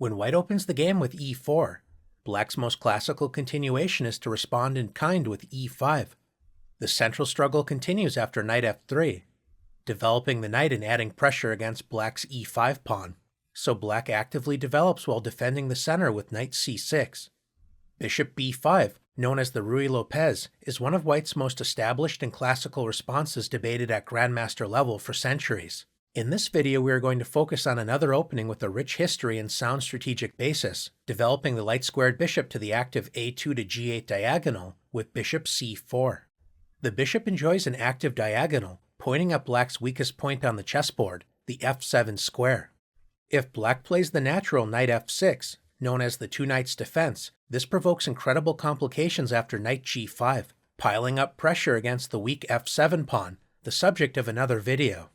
When white opens the game with e4, black's most classical continuation is to respond in kind with e5. The central struggle continues after knight f3, developing the knight and adding pressure against black's e5 pawn, so black actively develops while defending the center with knight c6. Bishop b5, known as the Ruy Lopez, is one of white's most established and classical responses debated at grandmaster level for centuries. In this video, we are going to focus on another opening with a rich history and sound strategic basis, developing the light-squared bishop to the active a2 to g8 diagonal with bishop c4. The bishop enjoys an active diagonal, pointing at black's weakest point on the chessboard, the f7 square. If black plays the natural knight f6, known as the two knights defense, this provokes incredible complications after knight g5, piling up pressure against the weak f7 pawn, the subject of another video.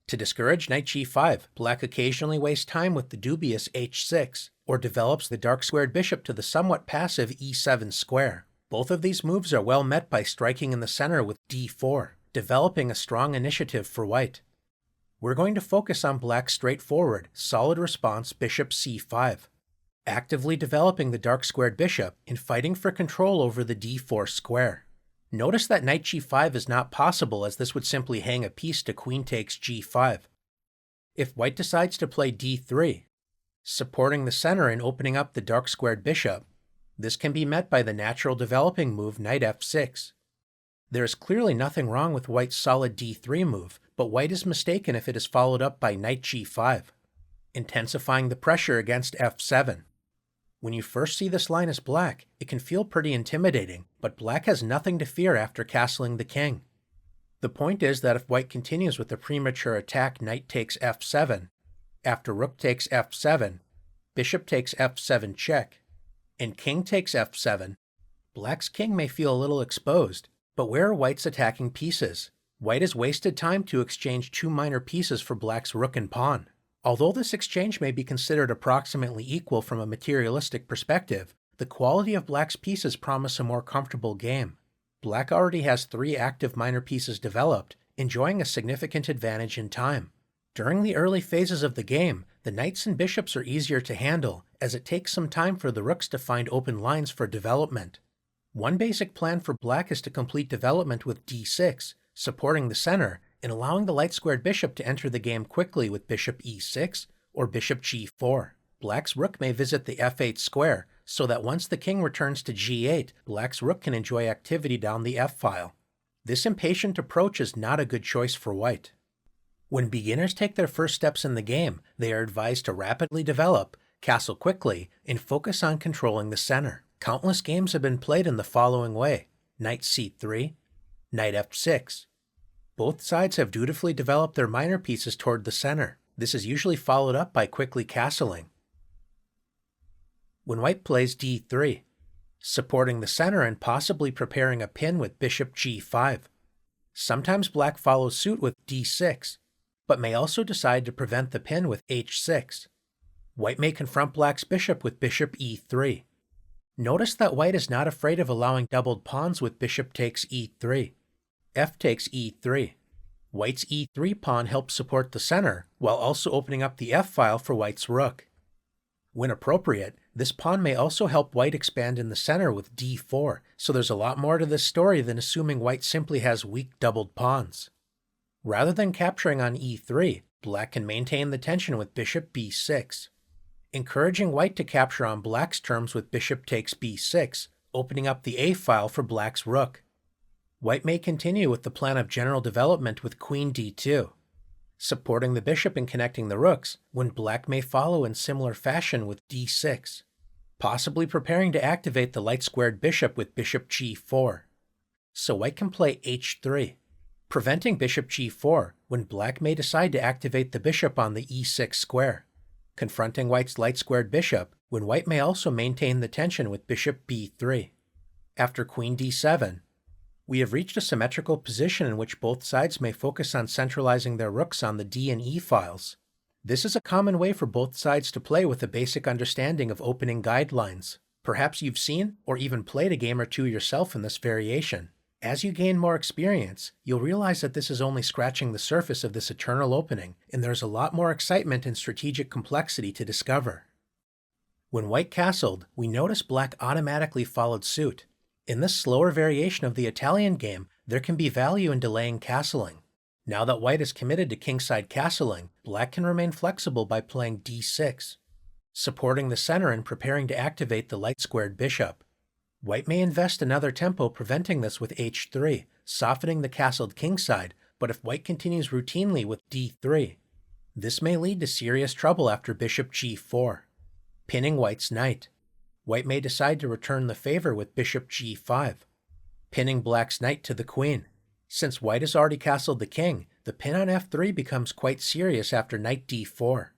To discourage knight g5, black occasionally wastes time with the dubious h6, or develops the dark squared bishop to the somewhat passive e7 square. Both of these moves are well met by striking in the center with d4, developing a strong initiative for white. We're going to focus on black's straightforward, solid response bishop c5, actively developing the dark squared bishop and fighting for control over the d4 square. Notice that knight g5 is not possible, as this would simply hang a piece to queen takes g5. If white decides to play d3, supporting the center and opening up the dark squared bishop, this can be met by the natural developing move knight f6. There is clearly nothing wrong with white's solid d3 move, but white is mistaken if it is followed up by knight g5, intensifying the pressure against f7. When you first see this line as black, it can feel pretty intimidating, but black has nothing to fear after castling the king. The point is that if white continues with the premature attack knight takes f7, after rook takes f7, bishop takes f7 check, and king takes f7, black's king may feel a little exposed. But where are white's attacking pieces? White has wasted time to exchange two minor pieces for black's rook and pawn. Although this exchange may be considered approximately equal from a materialistic perspective, the quality of black's pieces promise a more comfortable game. Black already has three active minor pieces developed, enjoying a significant advantage in time. During the early phases of the game, the knights and bishops are easier to handle, as it takes some time for the rooks to find open lines for development. One basic plan for black is to complete development with d6, supporting the center, and allowing the light-squared bishop to enter the game quickly with bishop e6 or bishop g4. Black's rook may visit the f8 square, so that once the king returns to g8, black's rook can enjoy activity down the f-file. This impatient approach is not a good choice for white. When beginners take their first steps in the game, they are advised to rapidly develop, castle quickly, and focus on controlling the center. Countless games have been played in the following way: knight c3, knight f6. Both sides have dutifully developed their minor pieces toward the center. This is usually followed up by quickly castling. When white plays d3, supporting the center and possibly preparing a pin with bishop g5. Sometimes black follows suit with d6, but may also decide to prevent the pin with h6. White may confront black's bishop with bishop e3. Notice that white is not afraid of allowing doubled pawns with bishop takes e3. F takes e3. White's e3 pawn helps support the center, while also opening up the f-file for white's rook. When appropriate, this pawn may also help white expand in the center with d4, so there's a lot more to this story than assuming white simply has weak doubled pawns. Rather than capturing on e3, black can maintain the tension with bishop b6, encouraging white to capture on black's terms with bishop takes b6, opening up the a-file for black's rook. White may continue with the plan of general development with queen d2, supporting the bishop and connecting the rooks, when black may follow in similar fashion with d6, possibly preparing to activate the light-squared bishop with bishop g4. So white can play h3, preventing bishop g4, when black may decide to activate the bishop on the e6 square, confronting white's light-squared bishop, when white may also maintain the tension with bishop b3. After queen d7, we have reached a symmetrical position in which both sides may focus on centralizing their rooks on the d and e files. This is a common way for both sides to play with a basic understanding of opening guidelines. Perhaps you've seen or even played a game or two yourself in this variation. As you gain more experience, you'll realize that this is only scratching the surface of this eternal opening, and there's a lot more excitement and strategic complexity to discover. When white castled, we notice black automatically followed suit. In this slower variation of the Italian game, there can be value in delaying castling. Now that white is committed to kingside castling, black can remain flexible by playing d6, supporting the center and preparing to activate the light-squared bishop. White may invest another tempo preventing this with h3, softening the castled kingside, but if white continues routinely with d3, this may lead to serious trouble after bishop g4, pinning white's knight. White may decide to return the favor with bishop g5, pinning black's knight to the queen. Since white has already castled the king, the pin on f3 becomes quite serious after knight d4.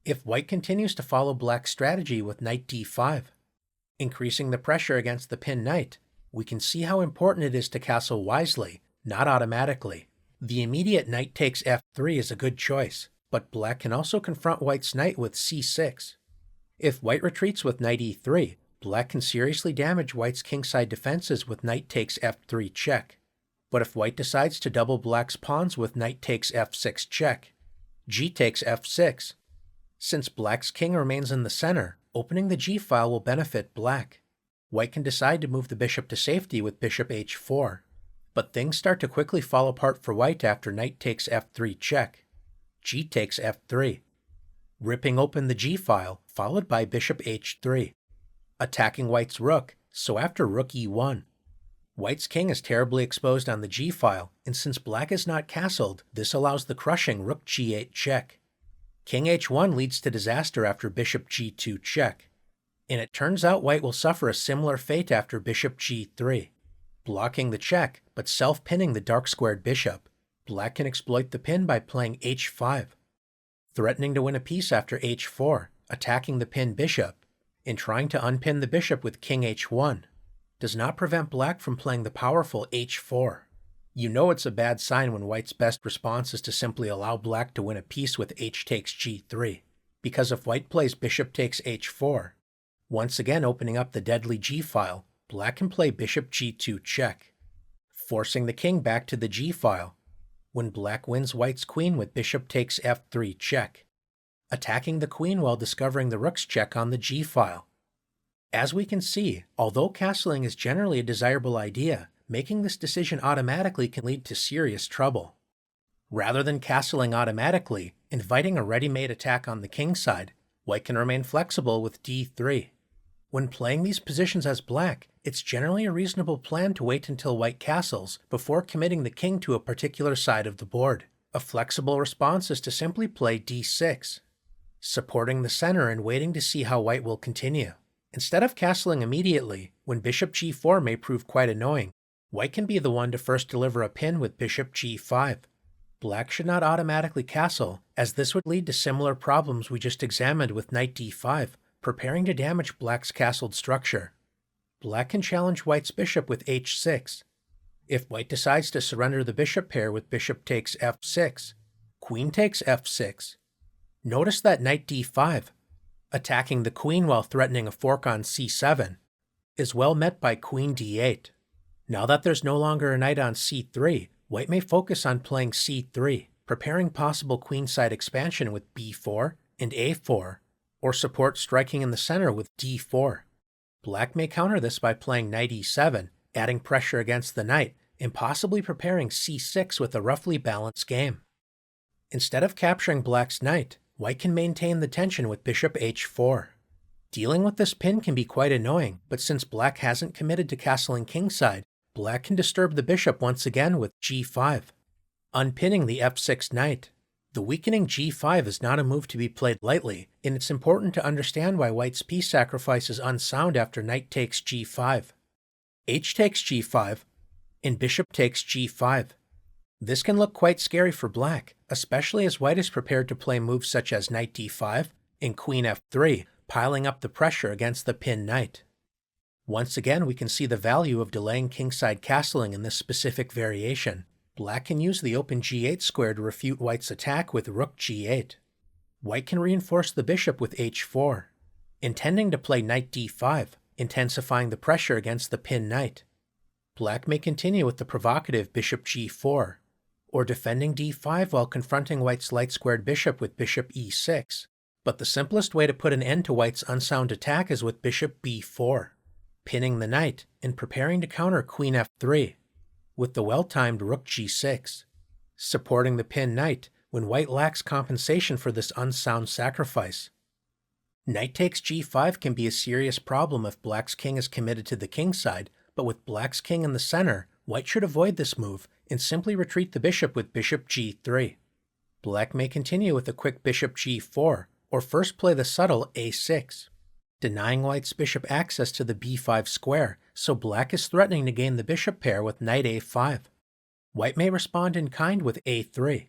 If white continues to follow black's strategy with knight d5, increasing the pressure against the pinned knight, we can see how important it is to castle wisely, not automatically. The immediate knight takes f3 is a good choice, but black can also confront white's knight with c6. If white retreats with knight e3, black can seriously damage white's kingside defenses with knight takes f3 check. But if white decides to double black's pawns with knight takes f6 check, g takes f6. Since black's king remains in the center, opening the g-file will benefit black. White can decide to move the bishop to safety with bishop h4, but things start to quickly fall apart for white after knight takes f3 check, g takes f3, ripping open the g-file, followed by bishop h3, attacking white's rook, so after rook e1. White's king is terribly exposed on the g-file, and since black is not castled, this allows the crushing rook g8 check. King h1 leads to disaster after bishop g2 check, and it turns out white will suffer a similar fate after bishop g3. Blocking the check, but self-pinning the dark-squared bishop, black can exploit the pin by playing h5, threatening to win a piece after h4, attacking the pinned bishop, and trying to unpin the bishop with king h1. Does not prevent black from playing the powerful h4. You know it's a bad sign when white's best response is to simply allow black to win a piece with h takes g3, because if white plays bishop takes h4, once again opening up the deadly g-file, black can play bishop g2 check, forcing the king back to the g-file, when black wins white's queen with bishop takes f3 check, attacking the queen while discovering the rook's check on the g-file. As we can see, although castling is generally a desirable idea, making this decision automatically can lead to serious trouble. Rather than castling automatically, inviting a ready-made attack on the king side, white can remain flexible with d3. When playing these positions as black, it's generally a reasonable plan to wait until white castles before committing the king to a particular side of the board. A flexible response is to simply play d6, supporting the center and waiting to see how white will continue. Instead of castling immediately, when bishop g4 may prove quite annoying, white can be the one to first deliver a pin with bishop g5. Black should not automatically castle, as this would lead to similar problems we just examined with knight d5, preparing to damage black's castled structure. Black can challenge white's bishop with h6. If white decides to surrender the bishop pair with bishop takes f6, queen takes f6. Notice that knight d5, attacking the queen while threatening a fork on c7, is well met by queen d8. Now that there's no longer a knight on c3, white may focus on playing c3, preparing possible queenside expansion with b4 and a4, or support striking in the center with d4. Black may counter this by playing knight e7, adding pressure against the knight, and possibly preparing c6 with a roughly balanced game. Instead of capturing black's knight, white can maintain the tension with bishop h4. Dealing with this pin can be quite annoying, but since black hasn't committed to castling kingside, black can disturb the bishop once again with g5, unpinning the f6 knight. The weakening g5 is not a move to be played lightly, and it's important to understand why white's piece sacrifice is unsound after knight takes g5, h takes g5, and bishop takes g5. This can look quite scary for black, especially as white is prepared to play moves such as knight d5 and queen f3, piling up the pressure against the pinned knight. Once again, we can see the value of delaying kingside castling in this specific variation. Black can use the open g8 square to refute white's attack with rook g8. White can reinforce the bishop with h4, intending to play knight d5, intensifying the pressure against the pinned knight. Black may continue with the provocative bishop g4, or defending d5 while confronting white's light-squared bishop with bishop e6, But the simplest way to put an end to white's unsound attack is with bishop b4, pinning the knight and preparing to counter queen f3, with the well-timed rook g6, supporting the pinned knight when white lacks compensation for this unsound sacrifice. Knight takes g5 can be a serious problem if black's king is committed to the king side, but with black's king in the center, white should avoid this move and simply retreat the bishop with bishop g3. Black may continue with a quick bishop g4, or first play the subtle a6, denying white's bishop access to the b5 square, so black is threatening to gain the bishop pair with knight a5. White may respond in kind with a3,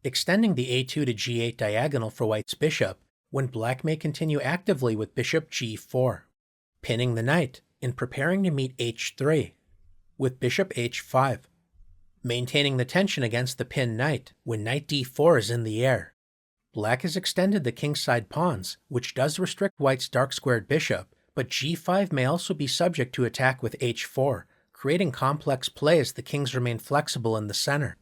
extending the a2 to g8 diagonal for white's bishop, when black may continue actively with bishop g4, pinning the knight and preparing to meet h3, with bishop h5, maintaining the tension against the pinned knight when knight d4 is in the air. Black has extended the kingside pawns, which does restrict white's dark-squared bishop, but g5 may also be subject to attack with h4, creating complex play as the kings remain flexible in the center.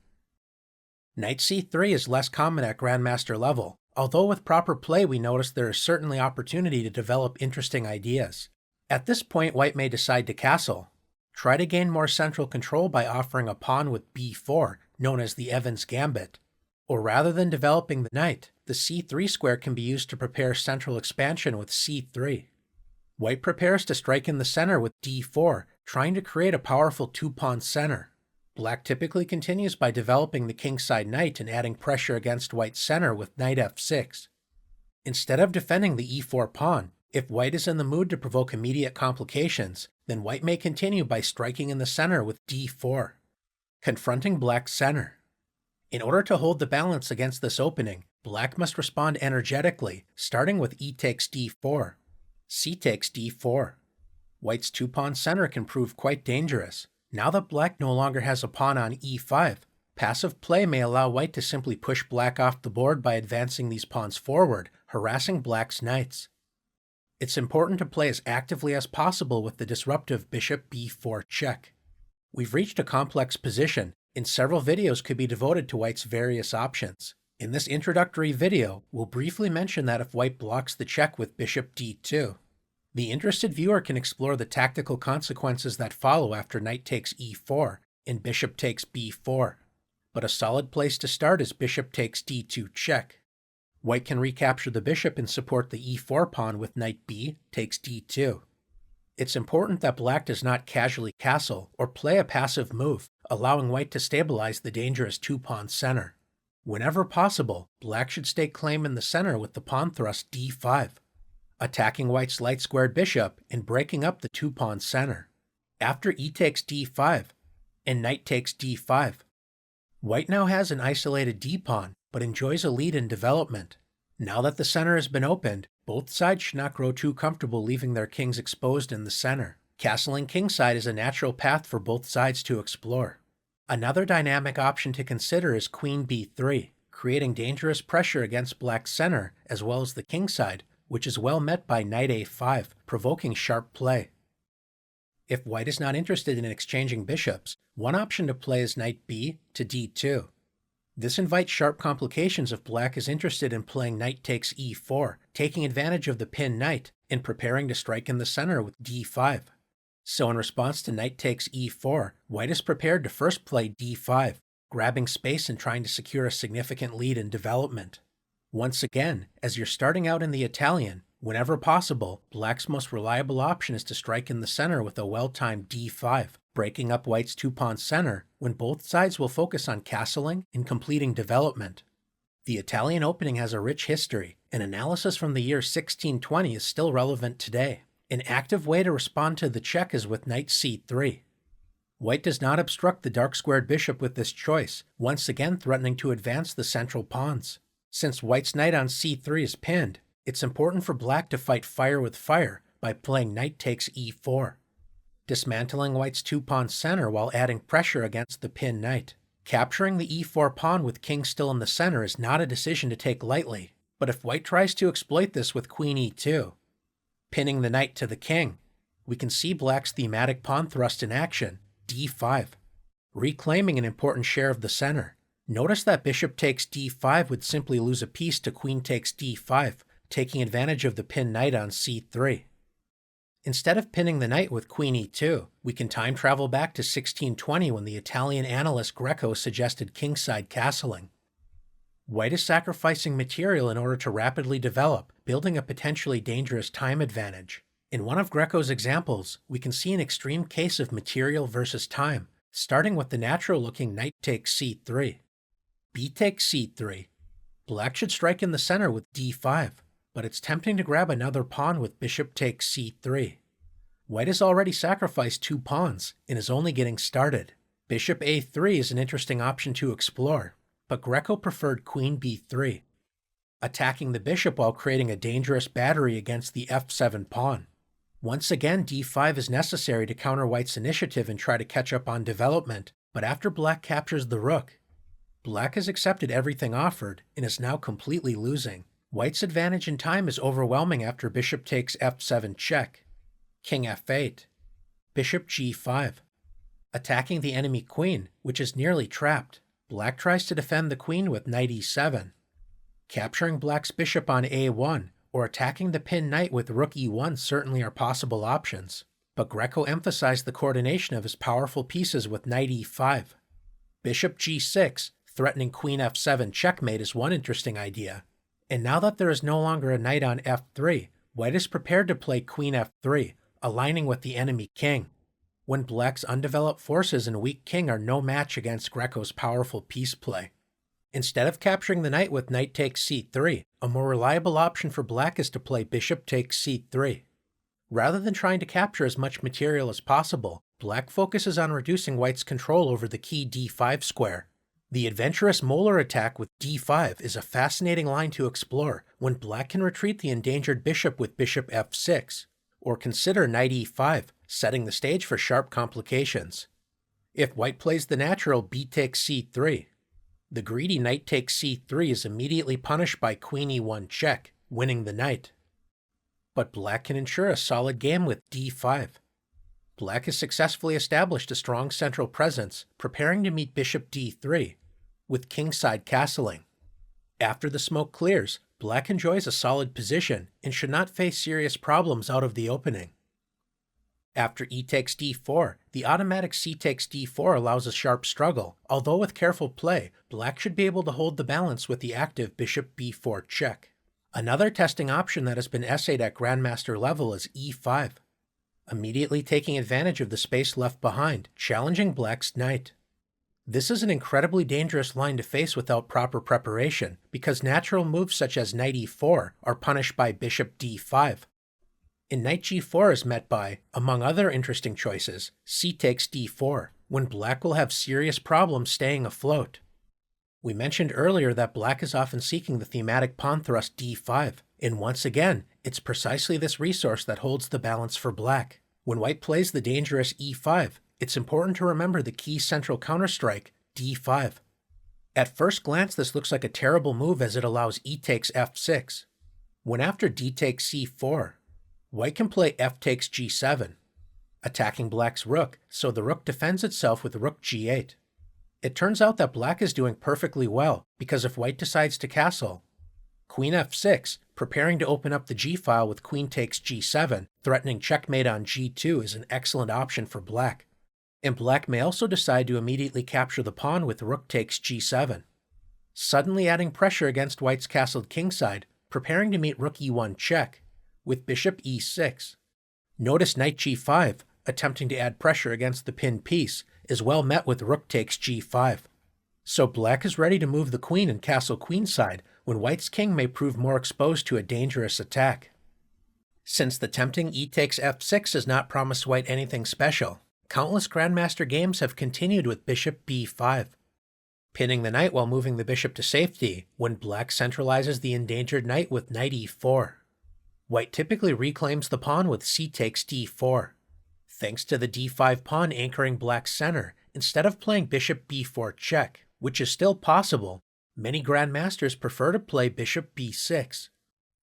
Knight c3 is less common at grandmaster level, although with proper play we notice there is certainly opportunity to develop interesting ideas. At this point, white may decide to castle. Try to gain more central control by offering a pawn with b4, known as the Evans Gambit. Or rather than developing the knight, the c3 square can be used to prepare central expansion with c3. White prepares to strike in the center with d4, trying to create a powerful two-pawn center. Black typically continues by developing the kingside knight and adding pressure against white's center with knight f6. Instead of defending the e4 pawn, if white is in the mood to provoke immediate complications, then white may continue by striking in the center with d4, confronting black's center. In order to hold the balance against this opening, black must respond energetically, starting with e takes d4, c takes d4. White's two-pawn center can prove quite dangerous. Now that black no longer has a pawn on e5, passive play may allow white to simply push black off the board by advancing these pawns forward, harassing black's knights. It's important to play as actively as possible with the disruptive bishop b4 check. We've reached a complex position, and several videos could be devoted to white's various options. In this introductory video, we'll briefly mention that if white blocks the check with bishop d2, the interested viewer can explore the tactical consequences that follow after knight takes e4 and bishop takes b4. But a solid place to start is bishop takes d2 check. White can recapture the bishop and support the e4 pawn with knight b takes d2. It's important that black does not casually castle or play a passive move, allowing white to stabilize the dangerous two-pawn center. Whenever possible, black should stake claim in the center with the pawn thrust d5, attacking white's light-squared bishop and breaking up the two-pawn center. After e takes d5 and knight takes d5, white now has an isolated d-pawn, but enjoys a lead in development. Now that the center has been opened, both sides should not grow too comfortable leaving their kings exposed in the center. Castling kingside is a natural path for both sides to explore. Another dynamic option to consider is queen b3, creating dangerous pressure against black's center as well as the kingside, which is well met by knight a5, provoking sharp play. If white is not interested in exchanging bishops, one option to play is knight b to d2. This invites sharp complications if black is interested in playing knight takes e4, taking advantage of the pinned knight, and preparing to strike in the center with d5. So in response to knight takes e4, white is prepared to first play d5, grabbing space and trying to secure a significant lead in development. Once again, as you're starting out in the Italian, whenever possible, black's most reliable option is to strike in the center with a well-timed d5, breaking up white's two-pawn center when both sides will focus on castling and completing development. The Italian opening has a rich history, and analysis from the year 1620 is still relevant today. An active way to respond to the check is with knight c3. White does not obstruct the dark-squared bishop with this choice, once again threatening to advance the central pawns. Since white's knight on c3 is pinned, it's important for black to fight fire with fire by playing knight takes e4, dismantling white's two-pawn center while adding pressure against the pinned knight. Capturing the e4 pawn with king still in the center is not a decision to take lightly, but if white tries to exploit this with queen e2, pinning the knight to the king, we can see black's thematic pawn thrust in action, d5, reclaiming an important share of the center. Notice that bishop takes d5 would simply lose a piece to queen takes d5, taking advantage of the pinned knight on c3. Instead of pinning the knight with queen e2, we can time travel back to 1620 when the Italian analyst Greco suggested kingside castling. White is sacrificing material in order to rapidly develop, building a potentially dangerous time advantage. In one of Greco's examples, we can see an extreme case of material versus time, starting with the natural-looking knight takes c3. B takes c3. Black should strike in the center with d5, but it's tempting to grab another pawn with bishop takes c3. White has already sacrificed 2 pawns and is only getting started. Bishop a3 is an interesting option to explore, but Greco preferred queen b3, attacking the bishop while creating a dangerous battery against the f7 pawn. Once again, d5 is necessary to counter White's initiative and try to catch up on development, but after Black captures the rook, Black has accepted everything offered and is now completely losing. White's advantage in time is overwhelming after bishop takes f7 check, king f8, bishop g5, attacking the enemy queen, which is nearly trapped. Black tries to defend the queen with knight e7. Capturing Black's bishop on a1 or attacking the pinned knight with rook e1 certainly are possible options, but Greco emphasized the coordination of his powerful pieces with knight e5. Bishop g6, threatening queen f7 checkmate is one interesting idea. And now that there is no longer a knight on f3, White is prepared to play queen f3, aligning with the enemy king, when Black's undeveloped forces and weak king are no match against Greco's powerful piece play. Instead of capturing the knight with knight takes c3, a more reliable option for Black is to play bishop takes c3. Rather than trying to capture as much material as possible, Black focuses on reducing White's control over the key d5 square. The adventurous molar attack with d5 is a fascinating line to explore when Black can retreat the endangered bishop with bishop f6, or consider knight e5, setting the stage for sharp complications. If White plays the natural b takes c3, the greedy knight takes c3 is immediately punished by queen e1 check, winning the knight. But Black can ensure a solid game with d5. Black has successfully established a strong central presence, preparing to meet bishop d3, with kingside castling. After the smoke clears, Black enjoys a solid position and should not face serious problems out of the opening. After e takes d4, the automatic c takes d4 allows a sharp struggle, although with careful play, Black should be able to hold the balance with the active bishop b4 check. Another testing option that has been essayed at grandmaster level is e5, immediately taking advantage of the space left behind, challenging Black's knight. This is an incredibly dangerous line to face without proper preparation, because natural moves such as knight e4 are punished by bishop d5. And knight g4 is met by, among other interesting choices, c takes d4, when Black will have serious problems staying afloat. We mentioned earlier that Black is often seeking the thematic pawn thrust d5, and once again, it's precisely this resource that holds the balance for Black. When White plays the dangerous e5, it's important to remember the key central counterstrike, d5. At first glance, this looks like a terrible move as it allows e takes f6. When after d takes c4, White can play f takes g7, attacking Black's rook, so the rook defends itself with rook g8. It turns out that Black is doing perfectly well, because if White decides to castle, queen f6, preparing to open up the g-file with queen takes g7, threatening checkmate on g2 is an excellent option for Black. And Black may also decide to immediately capture the pawn with rook takes g7, suddenly adding pressure against White's castled kingside, preparing to meet rook e1 check, with bishop e6. Notice knight g5, attempting to add pressure against the pinned piece, is well met with rook takes g5. So Black is ready to move the queen and castle queenside, when White's king may prove more exposed to a dangerous attack. Since the tempting e takes f6 does not promise White anything special, countless grandmaster games have continued with bishop b5, pinning the knight while moving the bishop to safety when Black centralizes the endangered knight with knight e4. White typically reclaims the pawn with c takes d4, thanks to the d5 pawn anchoring Black's center. Instead of playing bishop b4 check, which is still possible, many grandmasters prefer to play bishop b6.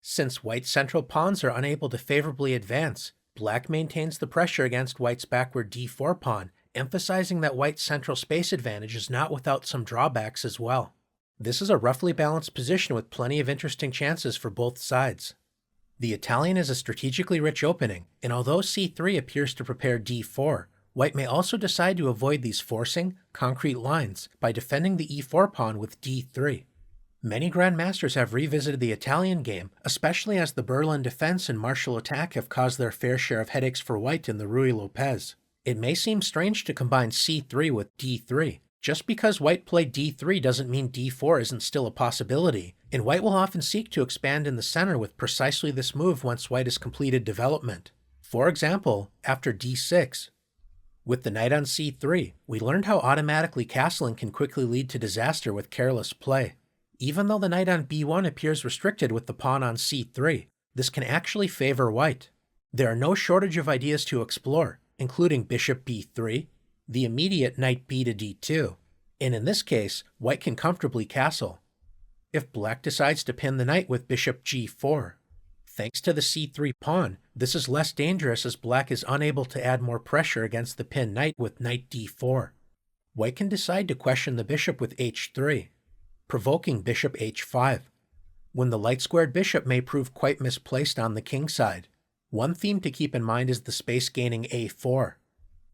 Since White's central pawns are unable to favorably advance, Black maintains the pressure against White's backward d4 pawn, emphasizing that White's central space advantage is not without some drawbacks as well. This is a roughly balanced position with plenty of interesting chances for both sides. The Italian is a strategically rich opening, and although c3 appears to prepare d4, white may also decide to avoid these forcing, concrete lines by defending the e4 pawn with d3. Many grandmasters have revisited the Italian game, especially as the Berlin defense and martial attack have caused their fair share of headaches for white in the Ruy Lopez. It may seem strange to combine c3 with d3. Just because white played d3 doesn't mean d4 isn't still a possibility, and white will often seek to expand in the center with precisely this move once white has completed development. For example, after d6. With the knight on c3, we learned how automatically castling can quickly lead to disaster with careless play. Even though the knight on b1 appears restricted with the pawn on c3, this can actually favor white. There are no shortage of ideas to explore, including bishop b3, the immediate knight b to d2, and in this case, white can comfortably castle. If black decides to pin the knight with bishop g4, thanks to the c3 pawn, this is less dangerous as black is unable to add more pressure against the pinned knight with knight d4. White can decide to question the bishop with h3, provoking bishop h5, when the light-squared bishop may prove quite misplaced on the king side. One theme to keep in mind is the space-gaining a4.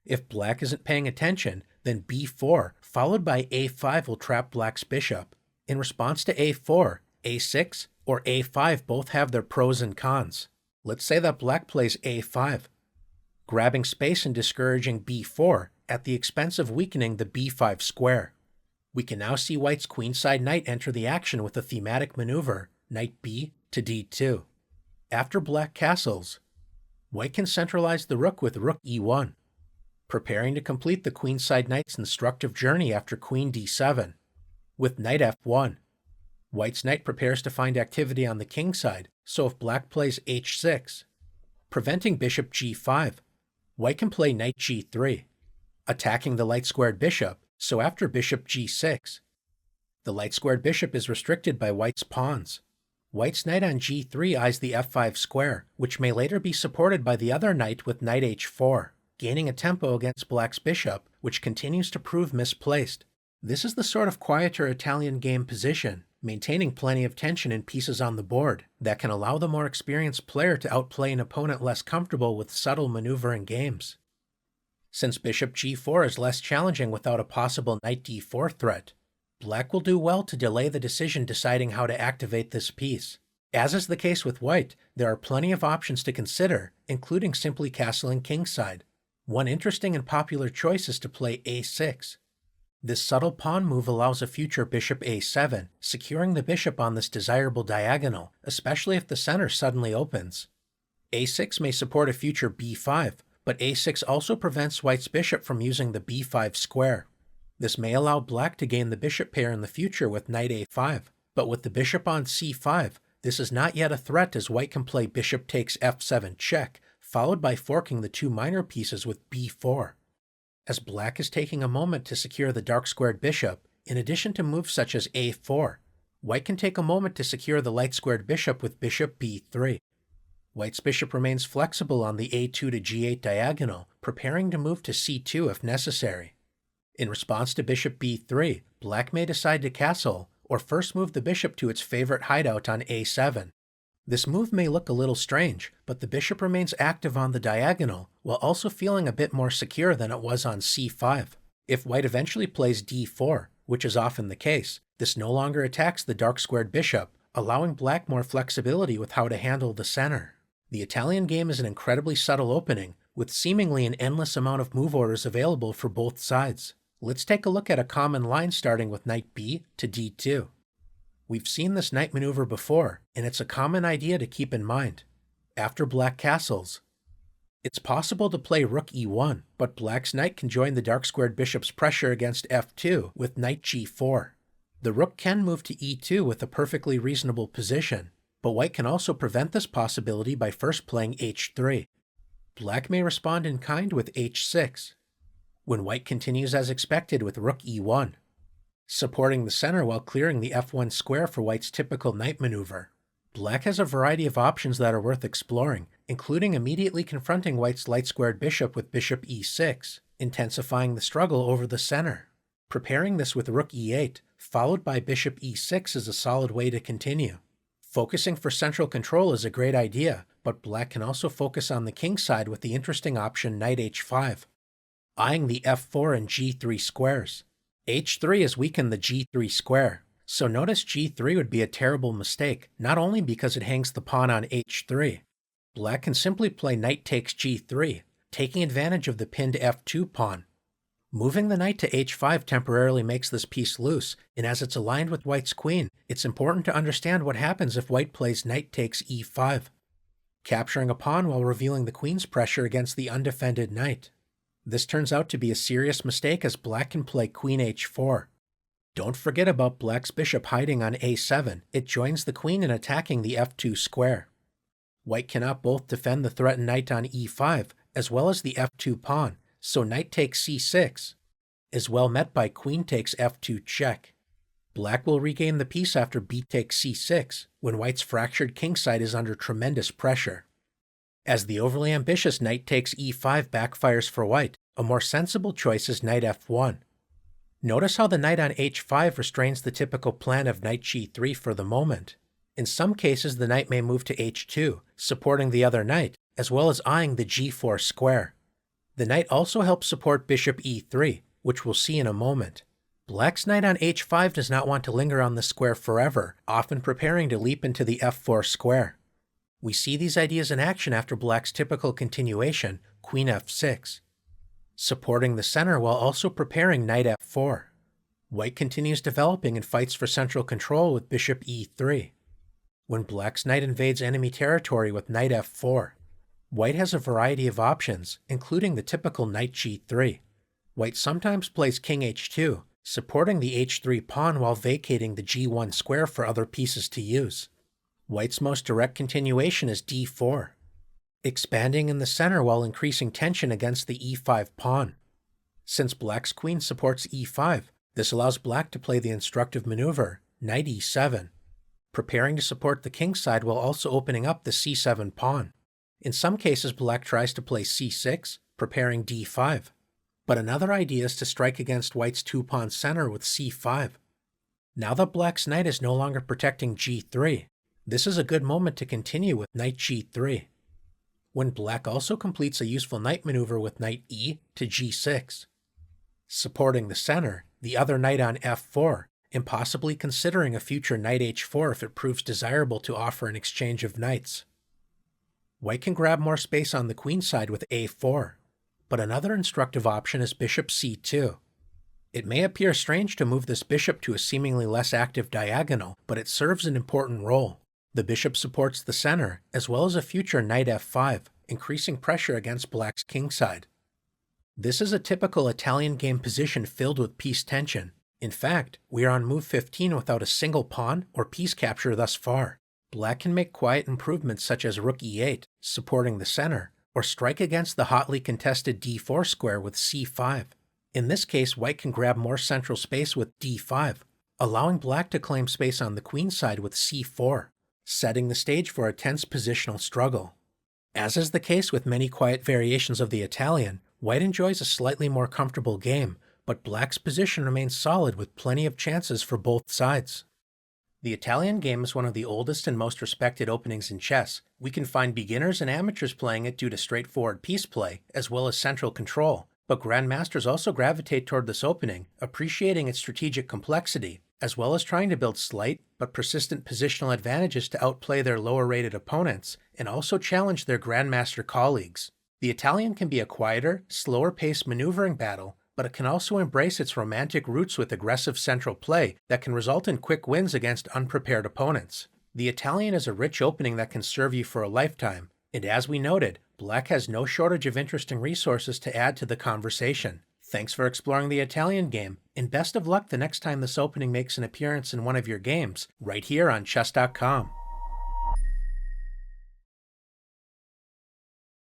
If black isn't paying attention, then b4 followed by a5 will trap black's bishop. In response to a4, a6, or a5 both have their pros and cons. Let's say that black plays a5, grabbing space and discouraging b4 at the expense of weakening the b5 square. We can now see white's queenside knight enter the action with a thematic maneuver, knight b to d2. After black castles, white can centralize the rook with rook e1, preparing to complete the queenside knight's instructive journey after queen d7. With knight f1, white's knight prepares to find activity on the king side, so if black plays h6, preventing bishop g5, white can play knight g3, attacking the light-squared bishop, so after bishop g6, the light-squared bishop is restricted by white's pawns. White's knight on g3 eyes the f5 square, which may later be supported by the other knight with knight h4, gaining a tempo against black's bishop, which continues to prove misplaced. This is the sort of quieter Italian game position, maintaining plenty of tension in pieces on the board, that can allow the more experienced player to outplay an opponent less comfortable with subtle maneuvering games. Since bishop g4 is less challenging without a possible knight d4 threat, black will do well to delay the decision deciding how to activate this piece. As is the case with white, there are plenty of options to consider, including simply castling kingside. One interesting and popular choice is to play a6. This subtle pawn move allows a future bishop a7, securing the bishop on this desirable diagonal, especially if the center suddenly opens. a6 may support a future b5, but a6 also prevents white's bishop from using the b5 square. This may allow black to gain the bishop pair in the future with knight a5, but with the bishop on c5, this is not yet a threat as white can play bishop takes f7 check, followed by forking the two minor pieces with b4. As black is taking a moment to secure the dark-squared bishop, in addition to moves such as a4, white can take a moment to secure the light-squared bishop with bishop b3. White's bishop remains flexible on the a2 to g8 diagonal, preparing to move to c2 if necessary. In response to bishop b3, black may decide to castle, or first move the bishop to its favorite hideout on a7. This move may look a little strange, but the bishop remains active on the diagonal, while also feeling a bit more secure than it was on c5. If white eventually plays d4, which is often the case, this no longer attacks the dark-squared bishop, allowing black more flexibility with how to handle the center. The Italian game is an incredibly subtle opening, with seemingly an endless amount of move orders available for both sides. Let's take a look at a common line starting with knight b to d2. We've seen this knight maneuver before, and it's a common idea to keep in mind. After black castles, it's possible to play rook e1, but black's knight can join the dark-squared bishop's pressure against f2 with knight g4. The rook can move to e2 with a perfectly reasonable position, but white can also prevent this possibility by first playing h3. Black may respond in kind with h6, when white continues as expected with rook e1, supporting the center while clearing the f1 square for white's typical knight maneuver. Black has a variety of options that are worth exploring, including immediately confronting white's light-squared bishop with bishop e6, intensifying the struggle over the center. Preparing this with rook e8, followed by bishop e6 is a solid way to continue. Focusing for central control is a great idea, but black can also focus on the king side with the interesting option knight h5, eyeing the f4 and g3 squares. h3 has weakened the g3 square, so notice g3 would be a terrible mistake, not only because it hangs the pawn on h3. Black can simply play knight takes g3, taking advantage of the pinned f2 pawn. Moving the knight to h5 temporarily makes this piece loose, and as it's aligned with white's queen, it's important to understand what happens if white plays knight takes e5, capturing a pawn while revealing the queen's pressure against the undefended knight. This turns out to be a serious mistake as black can play queen h4. Don't forget about black's bishop hiding on a7. It joins the queen in attacking the f2 square. White cannot both defend the threatened knight on e5 as well as the f2 pawn, so knight takes c6 is well met by queen takes f2 check. Black will regain the piece after b takes c6 when white's fractured kingside is under tremendous pressure. As the overly ambitious knight takes e5 backfires for white, a more sensible choice is knight f1. Notice how the knight on h5 restrains the typical plan of knight g3 for the moment. In some cases, the knight may move to h2, supporting the other knight, as well as eyeing the g4 square. The knight also helps support bishop e3, which we'll see in a moment. Black's knight on h5 does not want to linger on the square forever, often preparing to leap into the f4 square. We see these ideas in action after black's typical continuation, queen f6, supporting the center while also preparing knight f4. White continues developing and fights for central control with bishop e3. When black's knight invades enemy territory with knight f4, white has a variety of options, including the typical knight g3. White sometimes plays king h2, supporting the h3 pawn while vacating the g1 square for other pieces to use. White's most direct continuation is d4, expanding in the center while increasing tension against the e5 pawn. Since black's queen supports e5, this allows black to play the instructive maneuver, knight e7, preparing to support the king side while also opening up the c7 pawn. In some cases, black tries to play c6, preparing d5. But another idea is to strike against white's two-pawn center with c5. Now that black's knight is no longer protecting g3, this is a good moment to continue with knight g3. When black also completes a useful knight maneuver with knight e to g6, supporting the center, the other knight on f4, and possibly considering a future knight h4 if it proves desirable to offer an exchange of knights. White can grab more space on the queen side with a4, but another instructive option is bishop c2. It may appear strange to move this bishop to a seemingly less active diagonal, but it serves an important role. The bishop supports the center, as well as a future knight f5, increasing pressure against black's kingside. This is a typical Italian game position filled with piece tension. In fact, we are on move 15 without a single pawn or piece capture thus far. Black can make quiet improvements such as rook e8, supporting the center, or strike against the hotly contested d4 square with c5. In this case, white can grab more central space with d5, allowing black to claim space on the queen side with c4, setting the stage for a tense positional struggle. As is the case with many quiet variations of the Italian, white enjoys a slightly more comfortable game, but black's position remains solid with plenty of chances for both sides. The Italian game is one of the oldest and most respected openings in chess. We can find beginners and amateurs playing it due to straightforward piece play, as well as central control, but grandmasters also gravitate toward this opening, appreciating its strategic complexity, as well as trying to build slight but persistent positional advantages to outplay their lower-rated opponents, and also challenge their grandmaster colleagues. The Italian can be a quieter, slower-paced maneuvering battle, but it can also embrace its romantic roots with aggressive central play that can result in quick wins against unprepared opponents. The Italian is a rich opening that can serve you for a lifetime, and as we noted, black has no shortage of interesting resources to add to the conversation. Thanks for exploring the Italian game, and best of luck the next time this opening makes an appearance in one of your games, right here on Chess.com.